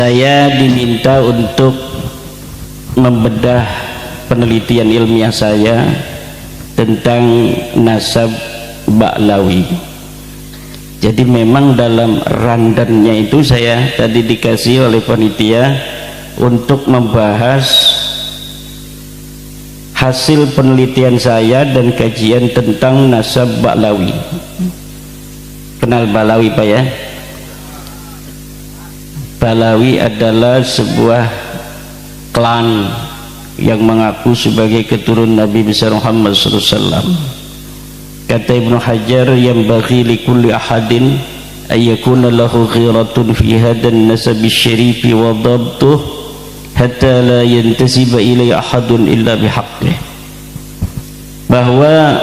Saya diminta untuk membedah penelitian ilmiah saya tentang nasab Ba'lawi. Jadi memang dalam rundownnya itu saya tadi dikasih oleh panitia untuk membahas hasil penelitian saya dan kajian tentang nasab Ba'lawi. Kenal Ba'lawi Pak ya? Ba'lawi adalah sebuah klan yang mengaku sebagai keturunan Nabi besar Muhammad SAW. Kata Ibnu Hajar, yang bagi likulli ahadin ayyakuna lahu ghiratun fi hadan nasabi syarifi wa dhabtuh hatta la yantasiba ilai ahadun illa bihaqqih. Bahwa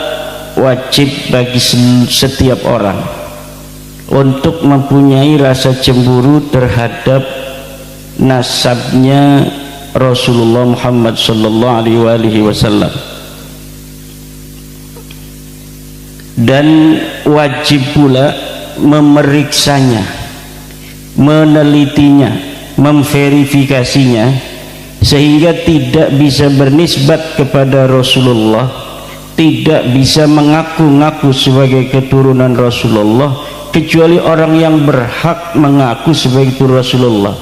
wajib bagi setiap orang untuk mempunyai rasa cemburu terhadap nasabnya Rasulullah Muhammad sallallahu alaihi wasallam, dan wajib pula memeriksanya, menelitinya, memverifikasinya, sehingga tidak bisa bernisbat kepada Rasulullah, tidak bisa mengaku-ngaku sebagai keturunan Rasulullah kecuali orang yang berhak mengaku sebagai keturunan Rasulullah.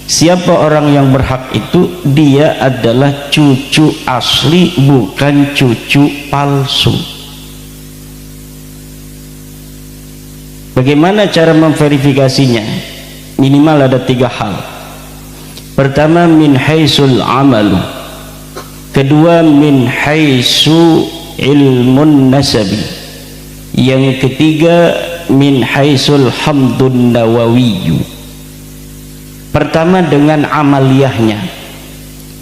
Siapa orang yang berhak itu? Dia adalah cucu asli, bukan cucu palsu. Bagaimana cara memverifikasinya? Minimal ada 3 hal. Pertama, min haisul amalu. Kedua, min haisu ilmun nasabi. Yang ketiga, min haisul hamdun nawawiyu. Pertama, dengan amaliyahnya.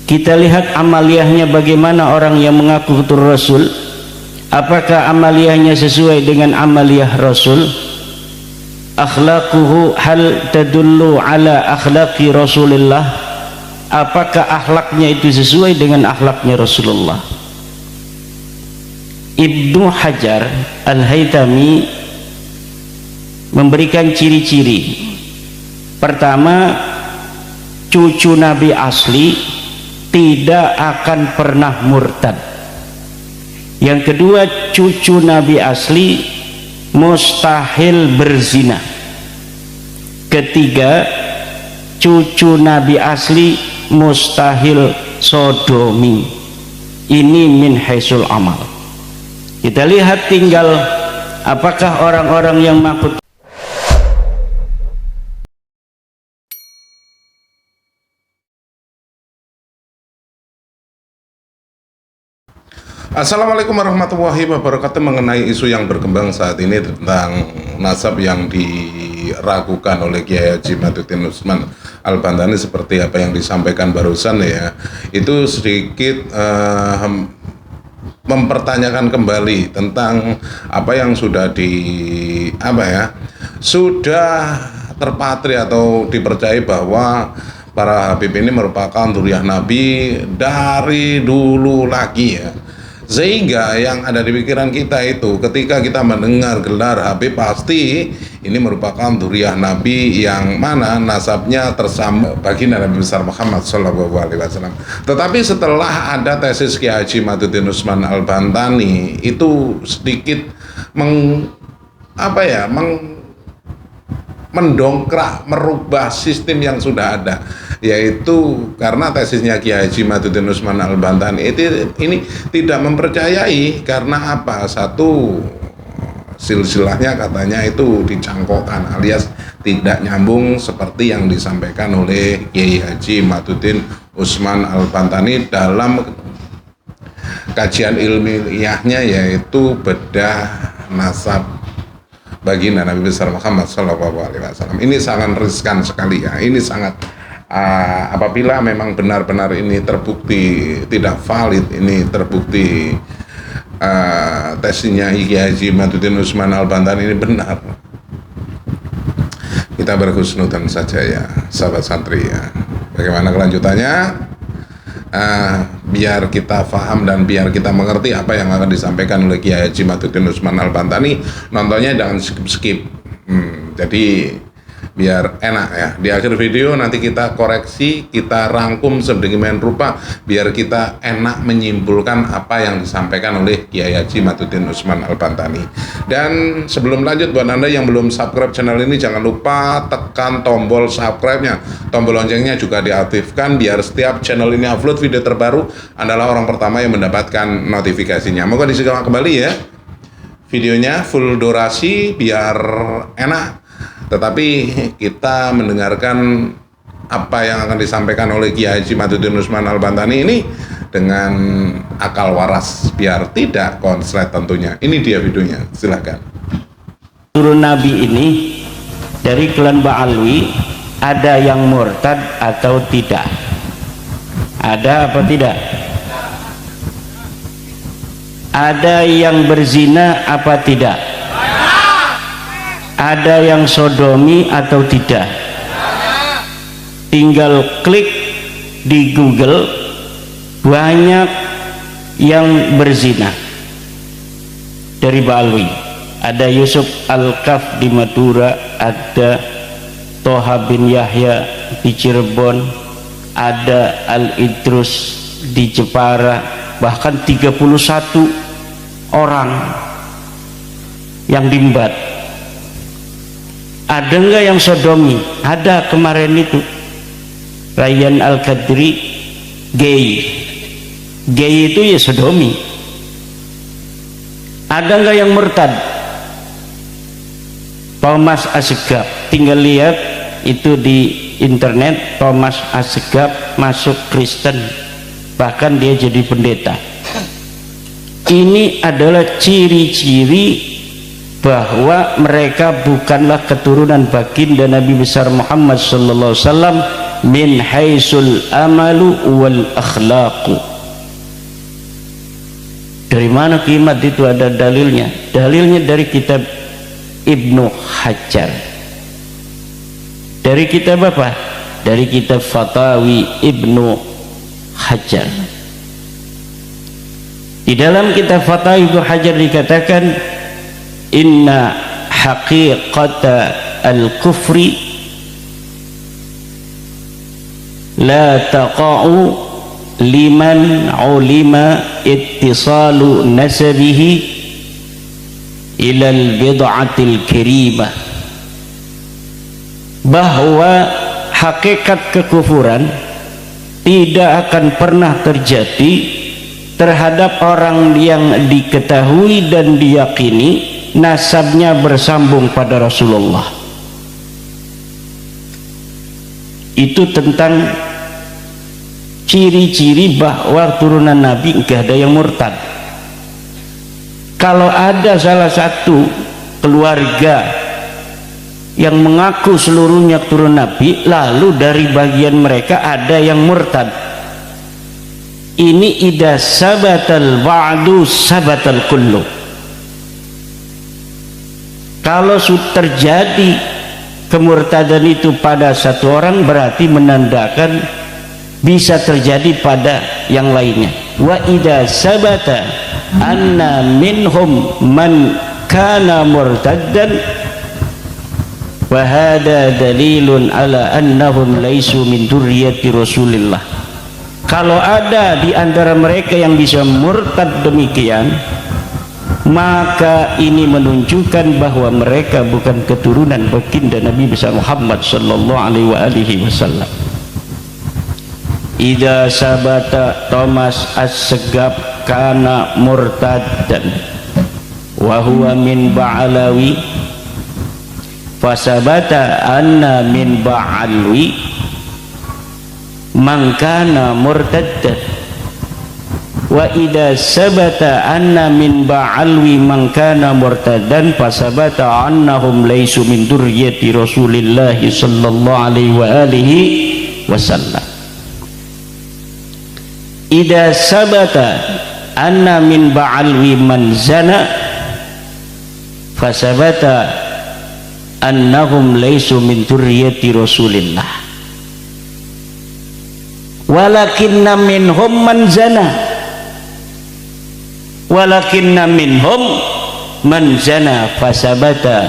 Kita lihat amaliyahnya bagaimana orang yang mengaku keturunan Rasul. Apakah amaliyahnya sesuai dengan amaliyah Rasul? Akhlaquhu hal tadullu ala akhlaqi Rasulillah. Apakah akhlaknya itu sesuai dengan akhlaknya Rasulullah? Ibnu Hajar Al-Haytami memberikan ciri-ciri. Pertama, cucu Nabi asli tidak akan pernah murtad. Yang kedua, cucu Nabi asli mustahil berzina. Ketiga, cucu Nabi asli mustahil sodomi. Ini min haisul amal. Kita lihat tinggal apakah orang-orang yang mengaku. Assalamualaikum warahmatullahi wabarakatuh. Mengenai isu yang berkembang saat ini tentang nasab yang diragukan oleh Kiai Haji Maduddin Utsman Al-Bantani seperti apa yang disampaikan barusan ya, itu sedikit mempertanyakan kembali tentang apa yang sudah sudah terpatri atau dipercayai bahwa para Habib ini merupakan dzurriyyah Nabi dari dulu lagi ya. Sehingga yang ada di pikiran kita itu ketika kita mendengar gelar Habib, pasti ini merupakan dzurriyyah Nabi yang mana nasabnya tersambung baginda Nabi besar Muhammad Shallallahu Alaihi Wasallam. Tetapi setelah ada tesis Kiai Haji Maduddin Utsman Al-Bantani itu sedikit mendongkrak, merubah sistem yang sudah ada, yaitu karena tesisnya Kiai Haji Maduddin Utsman Al-Bantani ini tidak mempercayai karena apa? Satu, silsilahnya katanya itu dicangkokkan alias tidak nyambung seperti yang disampaikan oleh Kiai Haji Maduddin Utsman Al-Bantani dalam kajian ilmiahnya, yaitu bedah nasab baginda Nabi besar Muhammad Shallallahu Alaihi Wasallam. Ini sangat riskan sekali ya. Ini sangat apabila memang benar-benar ini terbukti tidak valid, ini terbukti tesnya Kiai Haji Maduddin Utsman Al-Bantani ini benar, kita berhusnudzon saja ya sahabat santri ya. Bagaimana kelanjutannya? Biar kita paham dan biar kita mengerti apa yang akan disampaikan oleh Kiai Haji Maduddin Utsman Al-Bantani, nontonnya jangan skip-skip. Jadi biar enak ya. Di akhir video nanti kita koreksi, kita rangkum sedemikian rupa biar kita enak menyimpulkan apa yang disampaikan oleh Kiai Haji Maduddin Usman Al-Bantani. Dan sebelum lanjut, buat Anda yang belum subscribe channel ini, jangan lupa tekan tombol subscribe-nya, tombol loncengnya juga diaktifkan biar setiap channel ini upload video terbaru adalah orang pertama yang mendapatkan notifikasinya. Moga disimak kembali ya videonya full durasi biar enak, tetapi kita mendengarkan apa yang akan disampaikan oleh Kiai Haji Maduddin Usman Al-Bantani ini dengan akal waras biar tidak konslet tentunya. Ini dia videonya, silakan. Turun Nabi ini dari klan Ba'alwi, ada yang murtad atau tidak? Ada apa tidak? Ada yang berzina apa tidak? Ada yang sodomi atau tidak? Tinggal klik di Google, banyak yang berzina dari Ba'alwi. Ada Yusuf Al-Kaf di Madura, ada Toha bin Yahya di Cirebon, ada Al-Idrus di Jepara, bahkan 31 orang yang dimbat. Ada enggak yang sodomi? Ada kemarin itu Rayyan Al-Qadri, gay itu ya sodomi. Ada enggak yang murtad? Thomas Assegaf, tinggal lihat itu di internet, Thomas Assegaf masuk Kristen, bahkan dia jadi pendeta. Ini adalah ciri-ciri bahwa mereka bukanlah keturunan baginda Nabi besar Muhammad sallallahu alaihi wasallam min haisul amalu wal akhlaqu. Dari mana kimat itu ada dalilnya? Dalilnya dari kitab Ibnu Hajar. Dari kitab apa? Dari kitab Fatawi Ibnu Hajar. Di dalam kitab Fatawi Ibnu Hajar dikatakan, inna haqiqata al-kufri la taqa'u liman ulima ittisalu nasabihi ilal bid'atil karimah. Bahwa hakikat kekufuran tidak akan pernah terjadi terhadap orang yang diketahui dan diyakini nasabnya bersambung pada Rasulullah. Itu tentang ciri-ciri bahwa turunan Nabi enggak ada yang murtad. Kalau ada salah satu keluarga yang mengaku seluruhnya turun Nabi, lalu dari bagian mereka ada yang murtad, ini idza sabatal ba'du sabatal kullu. Kalau terjadi kemurtadan itu pada satu orang, berarti menandakan bisa terjadi pada yang lainnya. Wa idza sabata anna minhum man kana murtaddan wa hada dalilun ala annahum laisu min dzurriyyati Rasulillah. Kalau ada di antara mereka yang bisa murtad demikian, maka ini menunjukkan bahwa mereka bukan keturunan baginda Nabi besar Muhammad sallallahu alaihi wasallam. Idza sabata Thomas Assegaf kana murtaddan wa huwa min Ba'alawi fasabata anna min Ba'alwi man kana murtaddan wa idza sabata anna min Ba'alwi man kana murtaddan fasabata annahum laysu min dzurriyyati Rasulillah sallallahu alaihi wasallam. Idza sabata anna min Ba'alwi man zana fasabata annahum laysu min dzurriyyati Rasulillah. Walakinna minhum man zana, walakinna minhum man zana fasabata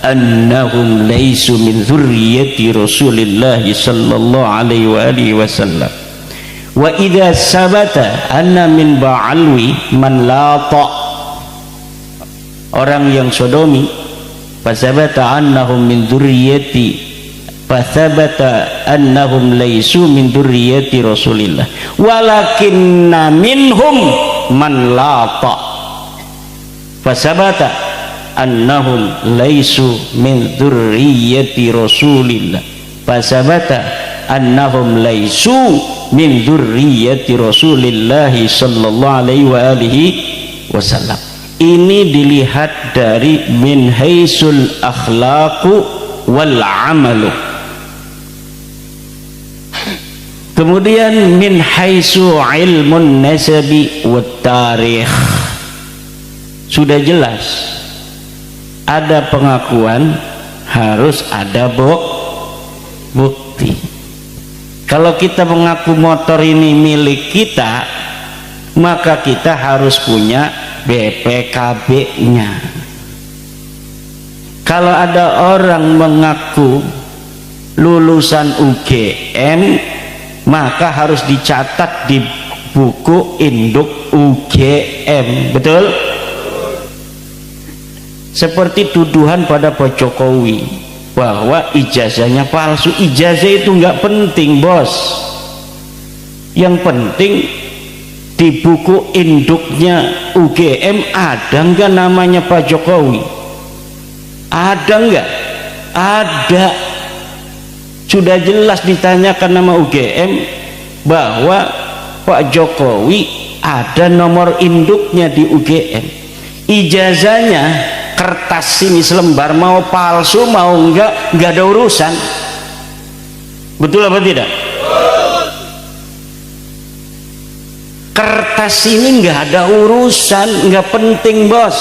annahum laisu min dzurriyyati Rasulillah sallallahu alaihi wasallam. Wa idza sabata anna min ba'alwi man lata, orang yang sodomi, fasabata annahum min dzurriyyati, fasabata annahum laisu min dzurriyyati Rasulillah walakinna minhum man lata, fasabata annahum laisu min dzurriyyati Rasulillah, fasabata annahum laisu min dzurriyyati Rasulillah sallallahu alaihi wasallam. Ini dilihat dari min haisul akhlaqu wal amalu. Kemudian min haisu ilmun nasabi wat tarikh. Sudah jelas ada pengakuan, harus ada bukti. Kalau kita mengaku motor ini milik kita, maka kita harus punya BPKB-nya. Kalau ada orang mengaku lulusan UGM, maka harus dicatat di buku induk UGM. Betul? Seperti tuduhan pada Pak Jokowi bahwa ijazahnya palsu. Ijazah itu nggak penting, bos. Yang penting di buku induknya UGM ada nggak namanya Pak Jokowi? Ada nggak? Ada. Sudah jelas ditanyakan nama UGM bahwa Pak Jokowi ada nomor induknya di UGM. Ijazahnya kertas ini selembar, mau palsu mau nggak ada urusan. Betul apa tidak? Kertas ini nggak ada urusan, nggak penting, bos.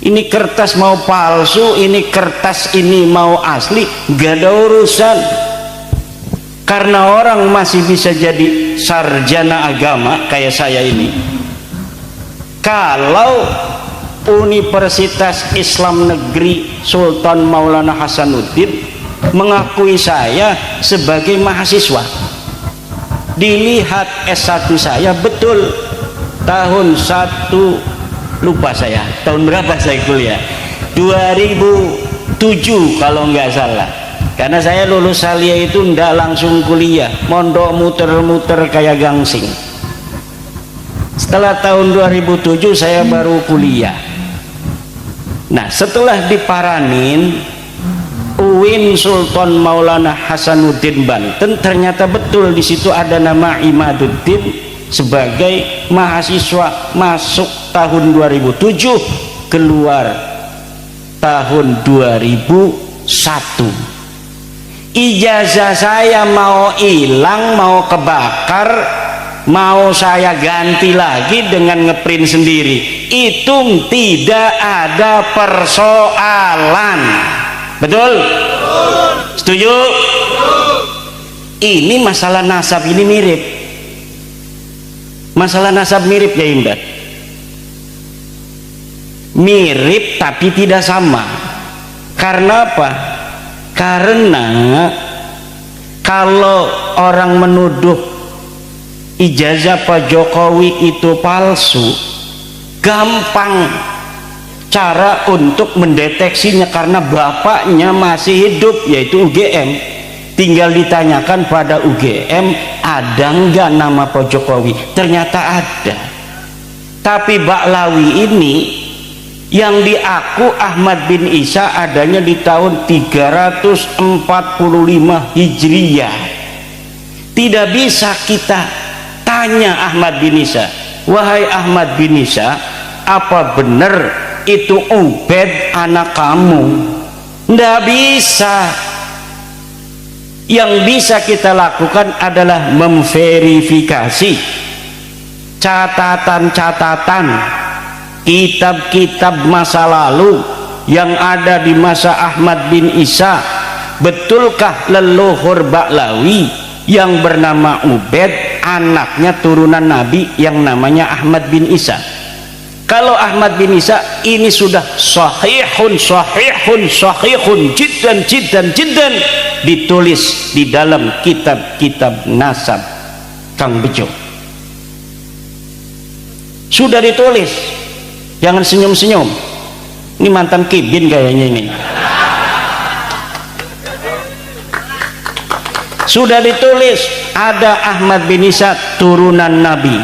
Ini kertas mau palsu, ini kertas ini mau asli, nggak ada urusan. Karena orang masih bisa jadi sarjana agama kayak saya ini. Kalau Universitas Islam Negeri Sultan Maulana Hasanuddin mengakui saya sebagai mahasiswa, dilihat S1 saya, betul tahun 1, lupa saya tahun berapa saya kuliah, 2007 kalau nggak salah. Karena saya lulus Salia itu ndak langsung kuliah, mondok muter-muter kayak gangsing. Setelah tahun 2007 saya baru kuliah. Nah, setelah diparanin UIN Sultan Maulana Hasanuddin Banten, ternyata betul di situ ada nama Imaduddin sebagai mahasiswa, masuk tahun 2007, keluar tahun 2001. Ijazah saya mau hilang, mau kebakar, mau saya ganti lagi dengan ngeprint sendiri, itu tidak ada persoalan. Betul? Setuju? Ini masalah nasab ini mirip. Masalah nasab mirip ya Imbat. Mirip tapi tidak sama. Karena apa? Karena kalau orang menuduh ijazah Pak Jokowi itu palsu, gampang cara untuk mendeteksinya karena bapaknya masih hidup, yaitu UGM. Tinggal ditanyakan pada UGM, ada nggak nama Pak Jokowi? Ternyata ada. Tapi Baklawi ini yang diaku Ahmad bin Isa adanya di tahun 345 Hijriyah. Tidak bisa kita tanya Ahmad bin Isa, wahai Ahmad bin Isa, apa benar itu Ubed anak kamu? Nggak bisa. Yang bisa kita lakukan adalah memverifikasi catatan-catatan kitab-kitab masa lalu yang ada di masa Ahmad bin Isa. Betulkah leluhur Baklawi yang bernama Ubed anaknya turunan Nabi yang namanya Ahmad bin Isa? Kalau Ahmad bin Isa ini sudah sahihun jiddan ditulis di dalam kitab-kitab nasab Kang Bejo. Sudah ditulis. Jangan senyum-senyum. Ini mantan kibin kayaknya ini. Sudah ditulis, ada Ahmad bin Isa turunan Nabi,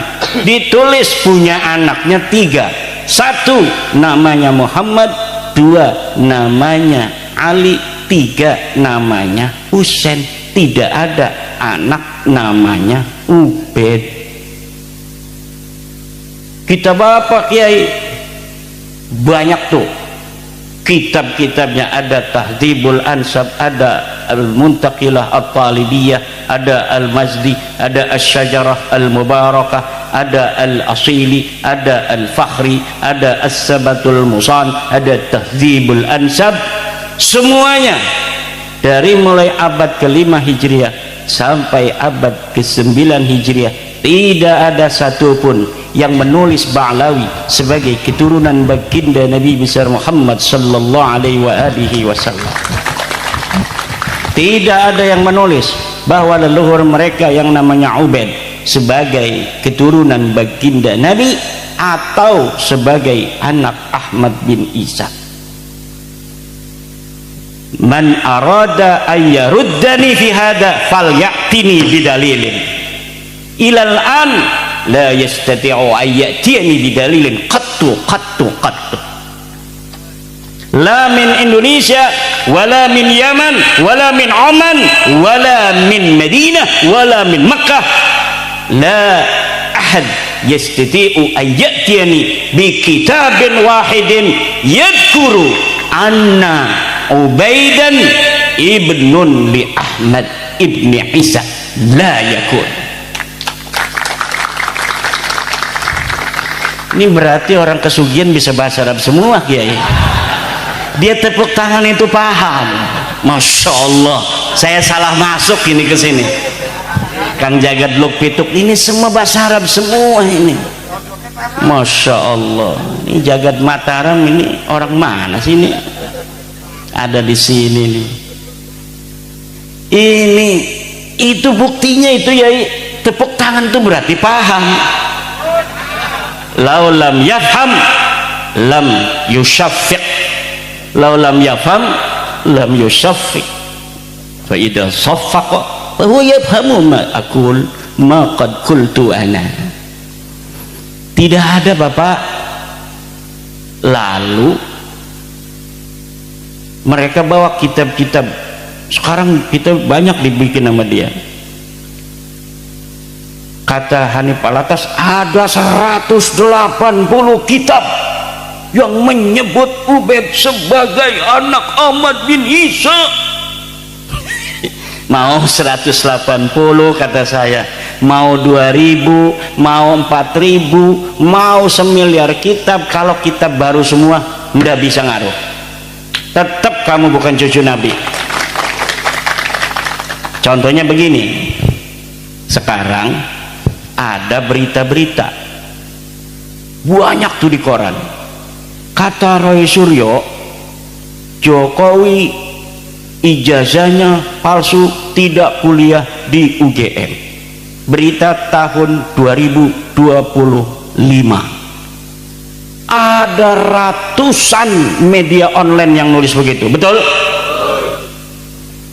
ditulis punya anaknya 3, 1 namanya Muhammad, 2 namanya Ali, 3 namanya Husain. Tidak ada anak namanya Ubaid. Kita bapak Kiai banyak tuh kitab-kitabnya, ada Tahdzibul Ansab, ada Al-Muntaqilah At-Talibiyah, ada Al-Mazdi, ada Asy-Syajarah Al-Mubarakah, ada Al-Asili, ada Al-Fakhri, ada As-Sabatul Musan, ada Tahdzibul Ansab. Semuanya dari mulai abad ke-5 Hijriah sampai abad ke-9 Hijriah tidak ada satupun yang menulis Ba'lawi sebagai keturunan baginda Nabi besar Muhammad sallallahu alaihi wasallam. Tidak ada yang menulis bahwa leluhur mereka yang namanya Ubaid sebagai keturunan baginda Nabi atau sebagai anak Ahmad bin Isa. Man arada ayyaruddani fi hada falyatini bidalilin. Ilal an la yastati'u ayyatiyani bidalilin qattu la min Indonesia wala min Yaman wala min Oman wala min Madinah wala min Makkah la ahad yastati'u ayyatiyani bi kitabin wahidin yadhkuru anna Ubaidan ibnun li Ahmad ibni Isa la yakun. Ini berarti orang kesugihan bisa bahasa Arab semua, Kiai. Dia tepuk tangan itu paham. Masya Allah, saya salah masuk ini ke sini. Kang Jagat Luk Pituk ini semua bahasa Arab semua ini. Masya Allah, ini Jagat Mataram ini orang mana sih ini? Ada di sini nih. Ini itu buktinya itu ya, tepuk tangan itu berarti paham. Lau lam yafham lam yushaffiq, lau lam yafham lam yushaffiq, fa idza saffaqa fa huwa yafhamu ma aqul ma qad qultu ana. Tidak ada Bapak. Lalu mereka bawa kitab-kitab, sekarang kita banyak dibikin sama dia. Kata Hanif Alatas ada 180 kitab yang menyebut Ubaid sebagai anak Ahmad bin Isa. Mau 180 kata saya, mau 2000, mau 4000, mau semiliar kitab, kalau kitab baru semua nggak bisa ngaruh. Tetap kamu bukan cucu Nabi. Contohnya begini, sekarang ada berita-berita banyak tuh di koran, kata Roy Suryo Jokowi ijazahnya palsu, tidak kuliah di UGM. Berita tahun 2025. Ada ratusan media online yang nulis begitu, betul?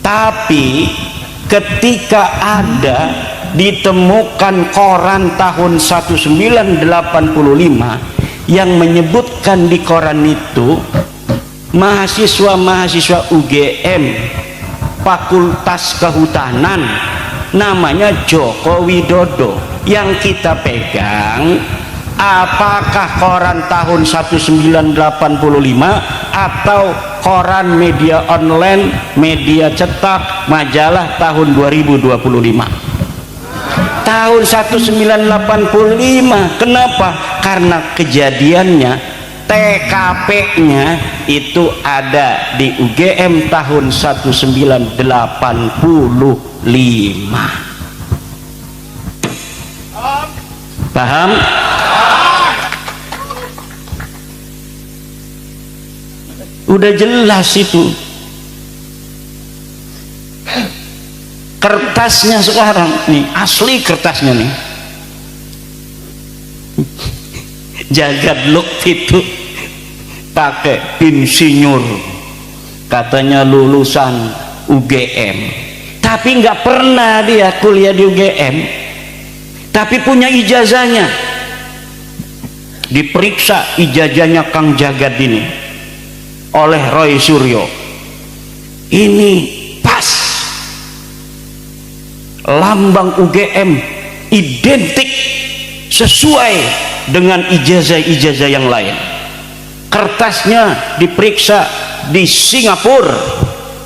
Tapi ketika ada ditemukan koran tahun 1985 yang menyebutkan di koran itu mahasiswa-mahasiswa UGM Fakultas Kehutanan namanya Joko Widodo, yang kita pegang apakah koran tahun 1985 atau koran media online, media cetak, majalah tahun 2025? Tahun 1985. Kenapa? Karena kejadiannya TKP-nya itu ada di UGM tahun 1985. Paham? Udah jelas itu. Kertasnya sekarang nih, asli kertasnya nih. Jagad Lutfi itu pakai insinyur, katanya lulusan UGM, tapi nggak pernah dia kuliah di UGM, tapi punya ijazahnya. Diperiksa ijazahnya Kang Jagad ini oleh Roy Suryo, ini pas, lambang UGM identik sesuai dengan ijazah-ijazah yang lain. Kertasnya diperiksa di Singapura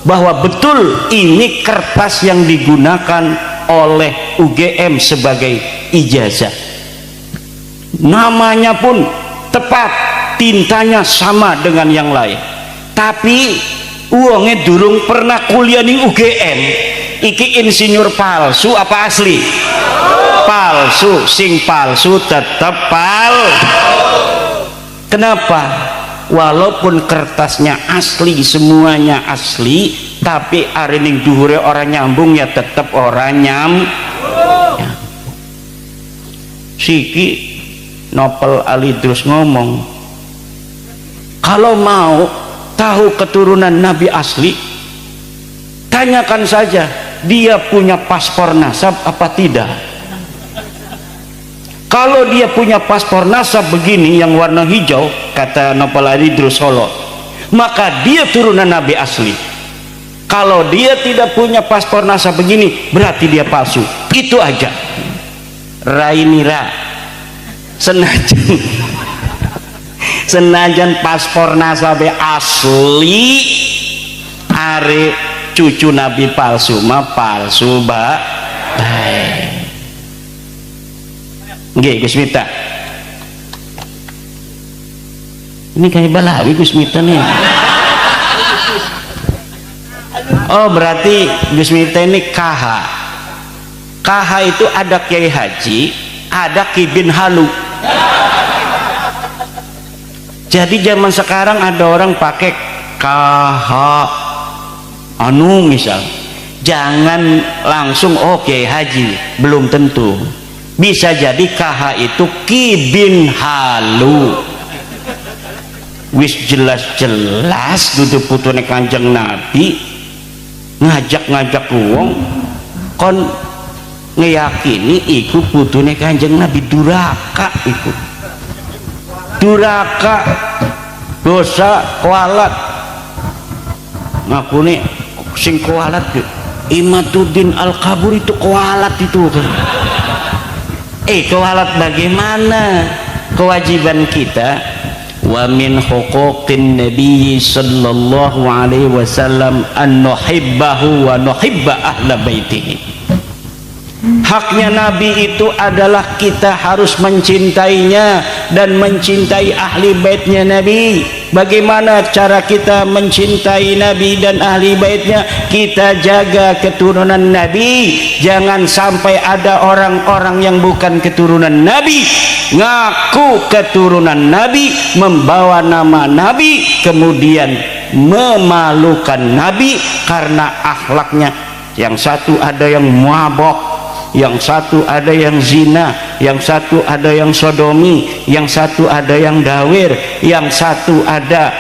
bahwa betul ini kertas yang digunakan oleh UGM sebagai ijazah. Namanya pun tepat, tintanya sama dengan yang lain. Tapi uangnya durung pernah kuliah di UGM. Iki insinyur palsu apa asli? Palsu. Sing palsu tetap Kenapa? Walaupun kertasnya asli, semuanya asli, tapi arining duhure orang nyambung ya tetap orang ya. Siki Nopel Alidrus ngomong, kalau mau tahu keturunan Nabi asli, tanyakan saja dia punya paspor nasab apa tidak. Kalau dia punya paspor nasab begini yang warna hijau, kata Nopel Alidrus Solo, maka dia turunan Nabi asli. Kalau dia tidak punya paspor nasab begini, berarti dia palsu. Itu aja. Rainira senajan paspor nasab asli, are cucu Nabi palsu mah palsu baik. Nggih Gus Miftah, ini kayak Balawi Gus Miftah nih. Oh berarti Gus Miftah ini KH. KH itu ada Kiai Haji, ada Ki bin Halu. Jadi zaman sekarang ada orang pakai KH anu misal, jangan langsung oh Kiai Haji, belum tentu. Bisa jadi KH itu Ki bin Halu. Wis jelas-jelas duduk putune Kanjeng Nabi, ngajak-ngajak wong kon ngeyakini iku putune Kanjeng Nabi. Duraka iku, duraka, dosa, kualat. Ngaku nih sing kualat Imatuddin Al-Kabur itu kualat itu kan. Kualat bagaimana? Kewajiban kita, wa min huquqin nabi sallallahu alaihi wasallam an nuhibbahu wa nuhibba ahla baitihi. Haknya Nabi itu adalah kita harus mencintainya dan mencintai ahli baitnya Nabi. Bagaimana cara kita mencintai Nabi dan ahli baitnya? Kita jaga keturunan Nabi. Jangan sampai ada orang-orang yang bukan keturunan Nabi ngaku keturunan Nabi, membawa nama Nabi, kemudian memalukan Nabi karena akhlaknya. Yang satu ada yang mabok, yang satu ada yang zina, yang satu ada yang sodomi, yang satu ada yang dawir, yang satu ada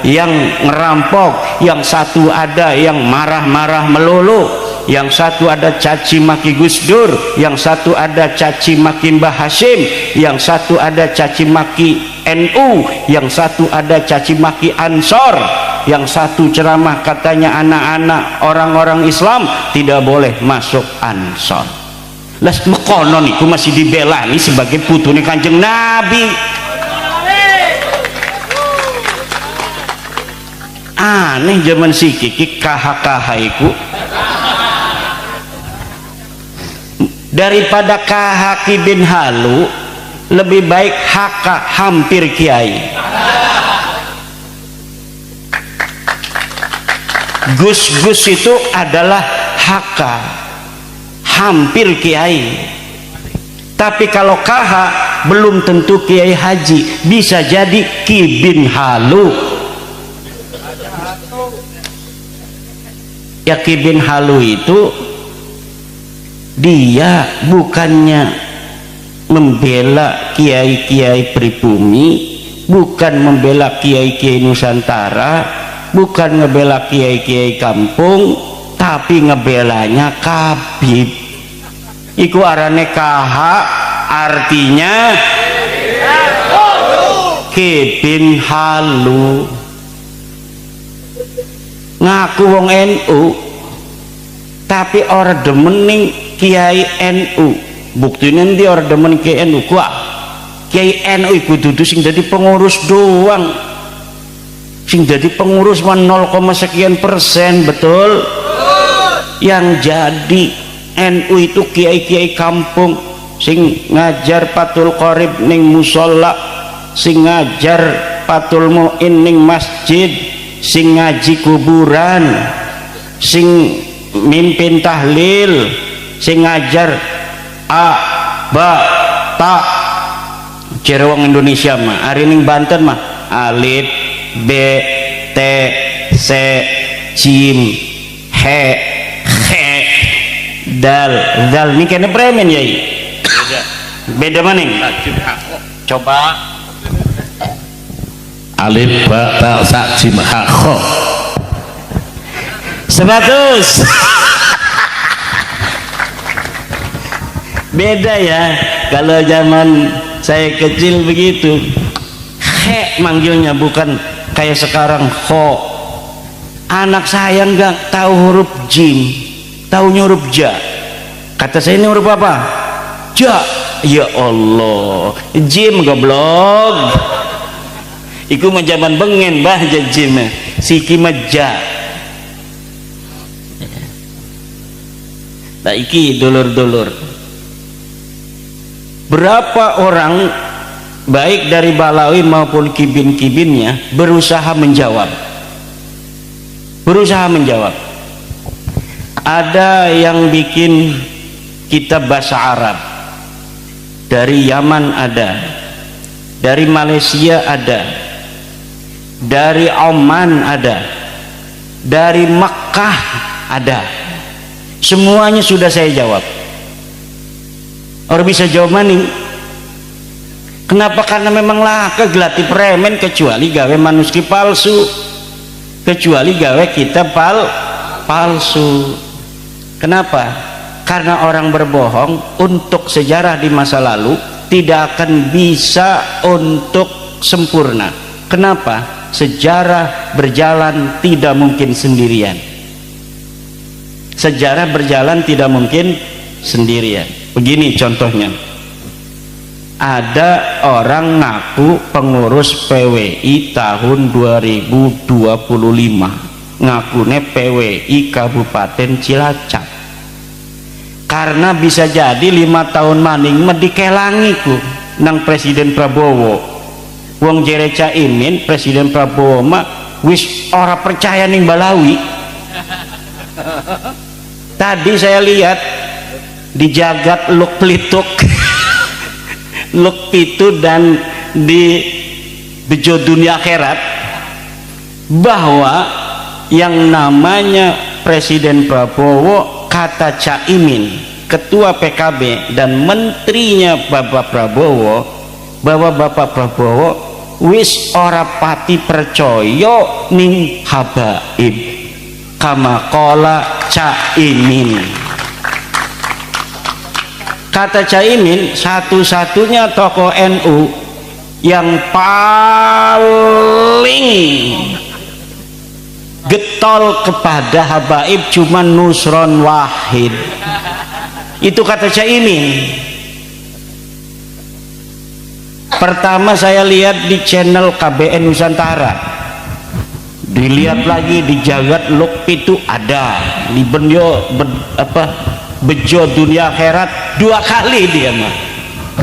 yang ngerampok, yang satu ada yang marah-marah melulu, yang satu ada caci maki Gus Dur, yang satu ada caci maki Mbah Hashim, yang satu ada caci maki NU, yang satu ada caci maki Ansor, yang satu ceramah katanya anak-anak orang-orang Islam tidak boleh masuk Ansor. Las mekono niku masih dibelani sebagai putune Kanjeng Nabi. Aneh zaman sikiki KH-KH iku. Daripada KH Ki bin Halu, lebih baik HK hampir Kiai. Gus-gus itu adalah HK hampir Kiai. Tapi kalau KH belum tentu Kiai Haji, bisa jadi Ki bin Halu. Yaqi bin Halu itu dia bukannya membela kiai-kiai pribumi, bukan membela kiai-kiai Nusantara, bukan ngebela kiai-kiai kampung, tapi ngebelanya Khabib. Iku arane KH, artinya Yaqi bin Halu. Ngaku wong NU tapi orang demening kiai NU. Buktinya ndi orang demen kiai NU kuah. Kiai NU iku dudu sing dadi pengurus doang. Sing dadi pengurus man 0, sekian persen, betul? Yang jadi NU itu kiai-kiai kampung sing ngajar patul qorib ning musola, sing ngajar patul muin ning masjid, sing ngaji kuburan, sing mimpin tahlil, sing ngajar a ba ta. Jere wong Indonesia mah ari ning Banten mah alif b t c jim he dal ini kene premen yai. Beda maning. Coba alif ba ta sa jim ha kha 100. Beda ya. Kalau zaman saya kecil begitu, he manggilnya, bukan kayak sekarang ho. Anak saya nggak tahu huruf jim, tahunya huruf ja. Kata saya, ini huruf apa? Ja. Ya Allah, jim goblok. Iku menjaman bengen bah jim, siki meja. Nah iki dulur-dulur, berapa orang baik dari Balawi maupun kibin-kibinnya berusaha menjawab. Ada yang bikin kitab bahasa Arab, dari Yaman ada, dari Malaysia ada, dari Oman ada, dari Makkah ada. Semuanya sudah saya jawab. Orang bisa jawab maning. Kenapa? Karena memang laka gelati premen, kecuali gawe manuskrip palsu, kecuali gawe kitab palsu. Kenapa? Karena orang berbohong untuk sejarah di masa lalu tidak akan bisa untuk sempurna. Kenapa? Sejarah berjalan tidak mungkin sendirian. Sejarah berjalan tidak mungkin sendirian. Begini contohnya, ada orang ngaku pengurus PWI tahun 2025, ngakune PWI Kabupaten Cilacap, karena bisa jadi 5 tahun maning medikelangi ku nang Presiden Prabowo. Wong jere Caimin, Presiden Prabowo mah wis ora percaya ning Balawi. Tadi saya lihat di jagat Luk Plituk Luk Pitu dan di Bejo Dunia Akhirat, bahwa yang namanya Presiden Prabowo, kata Caimin, Ketua PKB dan menterinya Bapak Prabowo, bahwa Bapak Prabowo wis ora pati percaya ning habaib kama qala Caimin. Kata Caimin, satu-satunya tokoh NU yang paling getol kepada habaib cuma Nusron Wahid. Itu kata Caimin. Pertama saya lihat di channel KBN Nusantara, dilihat lagi di jagat Luk Pitu ada, di Bejo Dunia Akhirat 2 kali dia mah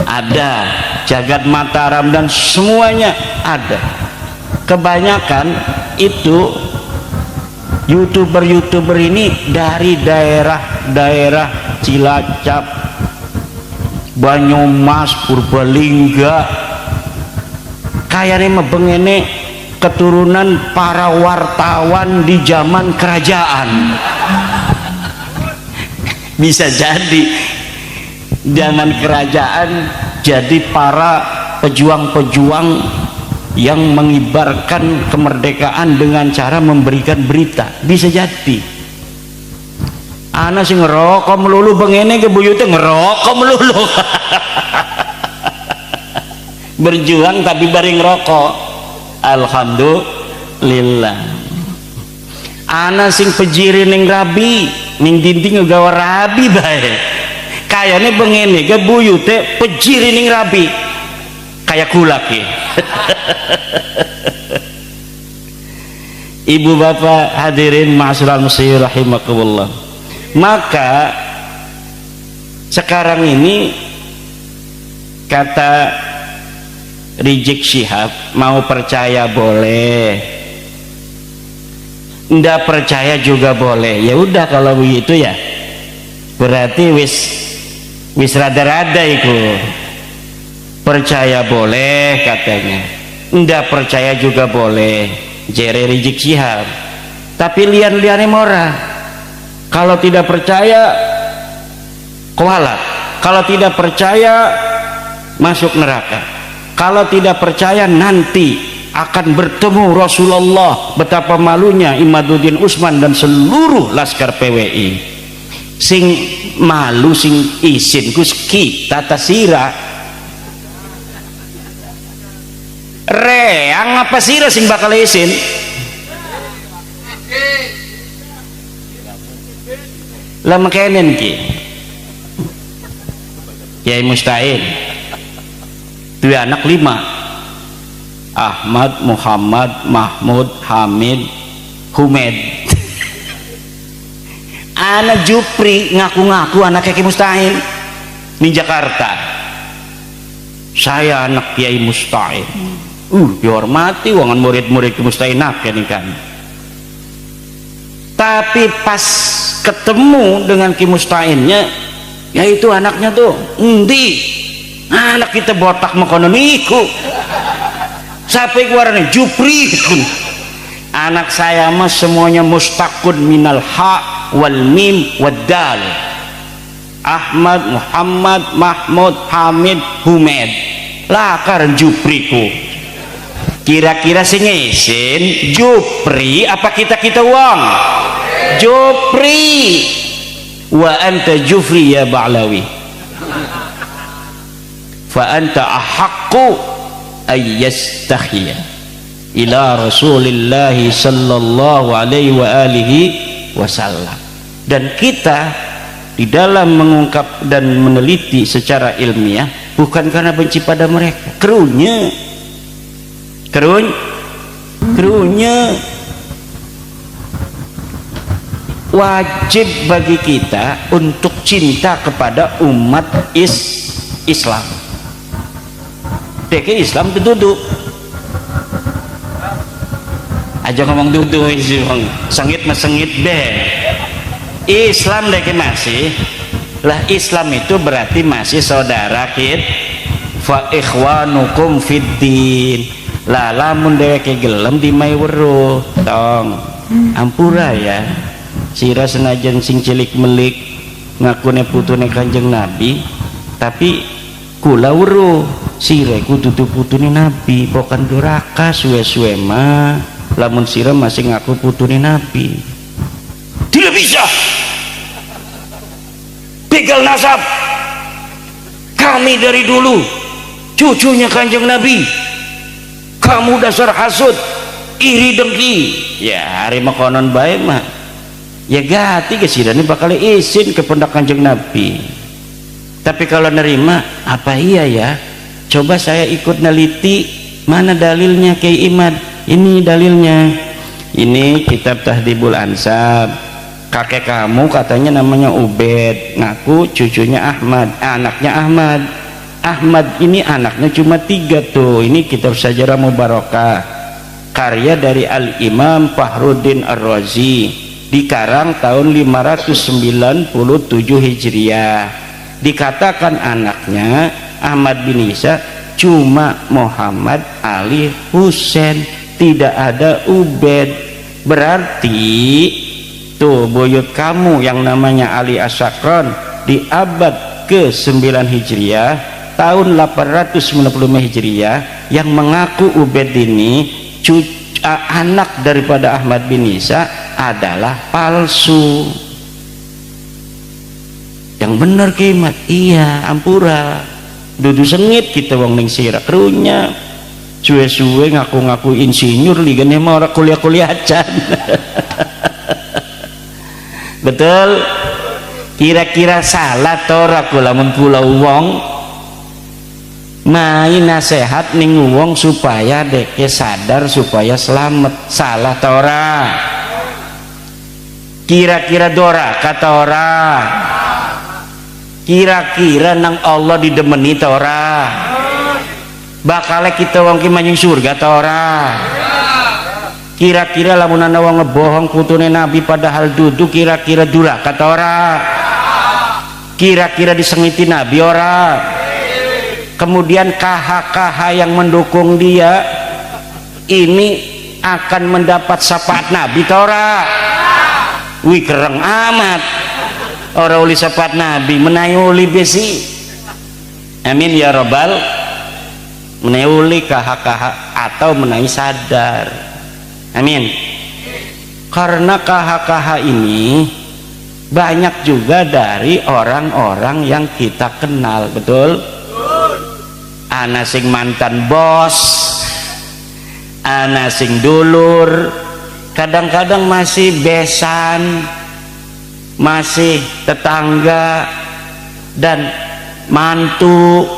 ada, jagat Mataram, dan semuanya ada. Kebanyakan itu YouTuber ini dari daerah-daerah Cilacap, Banyumas, Purbalingga, kayaknya mebengene keturunan para wartawan di zaman kerajaan. Bisa jadi zaman kerajaan jadi para pejuang-pejuang yang mengibarkan kemerdekaan dengan cara memberikan berita. Bisa jadi ana sing ngerokok melulu bengene ke buyute ngerokok melulu berjuang tapi bareng rokok. Alhamdulillah. Ana sing pejiri ning rabi ning dinding nggawa rabi bae kayane bengene ke buyute pejiri ning rabi kayak kulak ya. Ibu bapak hadirin ma'asyiral muslimin rahimakumullah. Maka sekarang ini kata Rizik Syihab, mau percaya boleh, ndak percaya juga boleh. Ya udah kalau begitu ya berarti wis rada-rada itu. Percaya boleh katanya, ndak percaya juga boleh, jere Rizik Syihab. Tapi lian-liane mora, kalau tidak percaya kualat, kalau tidak percaya masuk neraka, kalau tidak percaya nanti akan bertemu Rasulullah. Betapa malunya Imaduddin Usman dan seluruh laskar PWI. Sing malu sing isin kus kita tasira reang apa sira sing bakal isin. Lah makenen ki Kiai Mustain dua anak 5, Ahmad, Muhammad, Mahmud, Hamid, Humed. Anak Jupri ngaku-ngaku anak Kiai Mustain di Jakarta. Saya anak Kiai Mustain. Dihormati wangan murid-murid Kiai Mustain ini kan. Tapi pas ketemu dengan Kiai Mustainnya, yaitu anaknya tuh endi anak kita botak makonon iku sampai keluarannya Jupri. Anak saya mah semuanya mustaqun minal ha wal mim wad dal. Ahmad, Muhammad, Mahmud, Hamid, Humed. Lakar Jupriku. Kira-kira sing isin Jupri apa kita wong? Jupri. Wa anta Jufri ya Ba'lawi. Fa anta ahaqqu ay yastakhiyya ila Rasulillah sallallahu alaihi wa alihi wasallam. Dan kita di dalam mengungkap dan meneliti secara ilmiah bukan karena benci pada mereka. Kerunya wajib bagi kita untuk cinta kepada umat Islam. Deke Islam itu duduk aja ngomong duduk sih bang, sengit mas sengit deh. Islam deke masih lah, Islam itu berarti masih saudara kita. Fa ikhwanukum fiddin. Lah lamun deke gelem di mai weruh tong ampura ya. Sira senajan sing cilik melik ngakune putune Kanjeng Nabi, tapi kula weruh sira kudu putune Nabi, pokan duraka suwe-suwe mah lamun sira masih ngaku putune Nabi. Tidak bisa begal nasab. Kami dari dulu cucunya Kanjeng Nabi. Kamu dasar hasud, iri dengki. Ya hari makonon bae mah ya gati kesidane bakal izin ke pundak Kanjeng Nabi. Tapi kalau nerima apa iya ya? Coba saya ikut neliti mana dalilnya Kiai Imad. Ini dalilnya. Ini kitab Tahdhibul Ansab. Kakek kamu katanya namanya Ubed, ngaku cucunya Ahmad, anaknya Ahmad. Ahmad ini anaknya cuma 3 tuh. Ini kitab Sajarah Mubarakah, karya dari Al-Imam Fahruddin Ar-Razi, dikarang tahun 597 Hijriah. Dikatakan anaknya Ahmad bin Isa cuma Muhammad Ali Husain, tidak ada Ubed. Berarti tuh buyut kamu yang namanya Ali Asyakron di abad ke-9 Hijriah tahun 895 Hijriah yang mengaku Ubaid ini anak daripada Ahmad bin Isa adalah palsu. Yang bener kimat iya ampura dudu sengit kita wong ning sira krunya suwe-suwe ngaku-ngaku insinyur ligane mah ora kuliah-kuliah acan. Betul. Kira-kira salah tora kula mun kula wong main nasihat ning wong supaya deke sadar supaya selamat, salah tora? Kira-kira dora kata ora? Kira-kira nang Allah didemeni tora? Bakal kita wong ki manjing surga tora? Kira-kira lamun ana wong ngebohong putune Nabi padahal duduk kira-kira duraka kata ora? Kira-kira disengiti Nabi ora? Kemudian KH-KH yang mendukung dia ini akan mendapat syafaat Nabi tora? Wih kereng amat ora uli syafaat Nabi menawi uli besi. Amin ya robbal. Menawi uli KH-KH atau menawi sadar. Amin. Karena KH-KH ini banyak juga dari orang-orang yang kita kenal, betul? Ana sing mantan bos, ana sing dulur, kadang-kadang masih besan, masih tetangga dan mantu.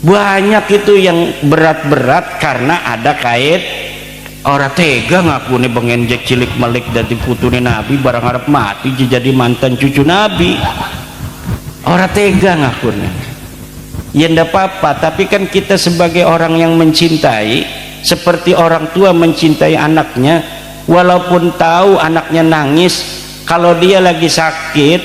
Banyak itu yang berat-berat karena ada kait. Orang tega ngaku nih bengenjek cilik malik dari putune Nabi barang harap mati jadi mantan cucu Nabi. Orang tega ngaku nih. Ya ndak apa-apa, tapi kan kita sebagai orang yang mencintai seperti orang tua mencintai anaknya, walaupun tahu anaknya nangis, kalau dia lagi sakit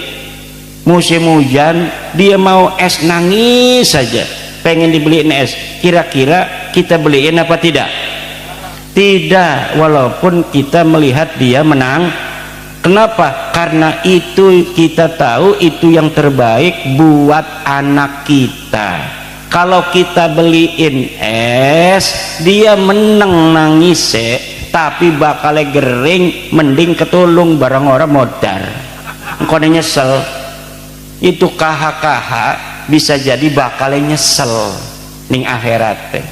musim hujan dia mau es nangis saja pengen dibeliin es, kira-kira kita beliin apa tidak? Tidak, walaupun kita melihat dia menang. Kenapa? Karena itu kita tahu itu yang terbaik buat anak kita. Kalau kita beliin es dia menang nangis tapi bakal gering mending ketulung barang orang modar engkau nyesel. Itu KH-KH bisa jadi bakal nyesel ning akhirat teh.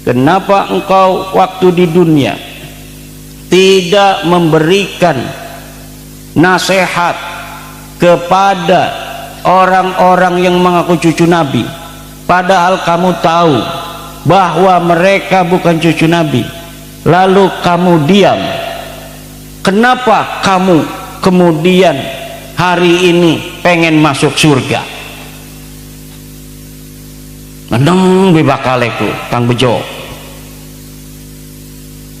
Kenapa engkau waktu di dunia tidak memberikan nasihat kepada orang-orang yang mengaku cucu Nabi, padahal kamu tahu bahwa mereka bukan cucu Nabi, lalu kamu diam? Kenapa kamu kemudian hari ini pengen masuk surga? Nendang bebakaleku Kang Bejo